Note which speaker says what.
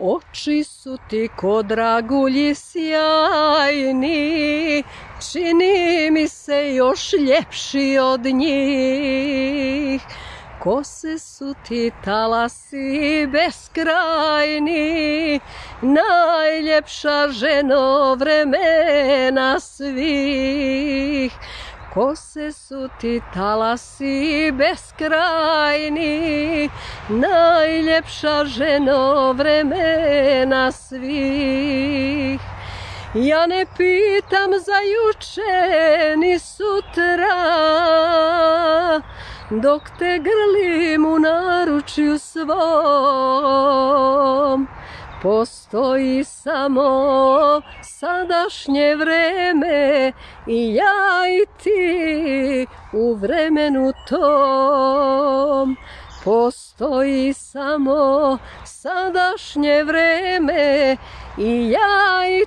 Speaker 1: Oči su ti ko dragulji sjajni, čini mi se još ljepši od njih. Kose su ti talasi beskrajni, najljepša ženo vremena svih. Kose su ti talasi beskrajni, najljepša ženo vremena svih. Ja ne pitam za juče ni sutra, dok te grlim u naručju svom. Postoji samo sadašnje vreme i ja i ti u vremenu tom. Postoji samo sadašnje vreme i ja i